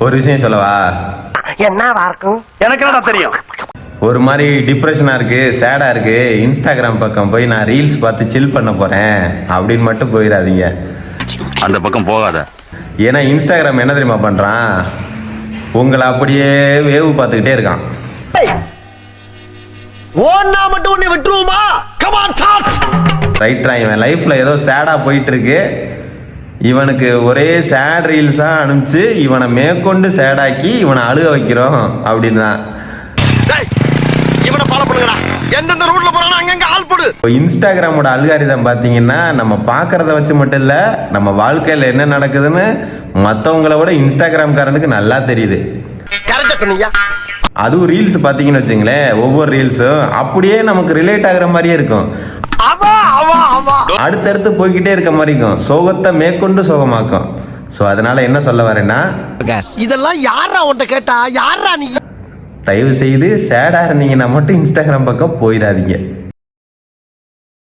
ஒரு விஷயம் சொல்லவா? என்னவா இருக்கும்? எனக்கு என்ன தெரியும். ஒரு மாதிரி டிப்ரெஷனா இருக்கு, சேடா இருக்கு, இன்ஸ்டாகிராம் பக்கம் போய் நான் ரீல்ஸ் பார்த்து சில் பண்ண போறேன் அப்படின்னு மட்டும் போயிடாதீங்க. அந்த பக்கம் போகாத. ஏன்னா இன்ஸ்டாகிராம் என்ன தெரியுமா பண்றான், உங்களை அப்படியே வேவு பார்த்துக்கிட்டே இருக்கான். ஓன்னா மட்டும் உன்னை விட்டுருவோமா? Come on charge. ரைட்ரா, இவன் லைஃப்ல ஏதோ சேடா போயிட்டு இருக்கு, இவனுக்கு ஒரே சேட் ரீல்ஸா அனுப்பிச்சு இவனை மேற்கொண்டு சேடாக்கி இவனை அழுக வைக்கிறோம் அப்படின்னு தான். இவனை ஃபாலோ பண்ணுங்கடா. எந்தெந்த ரூட்ல போறானோ அங்கங்க ஆள் போடு. இன்ஸ்டாகிராமோட அல்காரிதம் பார்த்தீங்கன்னா நம்ம பார்க்கறத வச்சு மட்டும் இல்லை, நம்ம வாழ்க்கையில் என்ன நடக்குதுன்னு மற்றவங்கள விட இன்ஸ்டாகிராம்காரனுக்கு நல்லா தெரியுது. கரெக்டா சொன்னீங்க. அதுவும் ரீல்ஸ் பார்த்தீங்கன்னு வச்சுங்களேன், ஒவ்வொரு ரீல்ஸும் அப்படியே நமக்கு ரிலேட் ஆகுற மாதிரியே இருக்கும். அடுத்தடுத்து போய்கிட்டே இருக்க மாதிரி இருக்கும், சோகத்தை மேற்கொண்டு சோகமாக்கும். ஸோ அதனால என்ன சொல்ல வரேன்னா, இதெல்லாம் யாரா உன்கிட்ட கேட்டா? யாரா நீ? தயவு செய்து சேடா இருந்தீங்கன்னா மட்டும் இன்ஸ்டாகிராம் பக்கம் போயிடாதீங்க.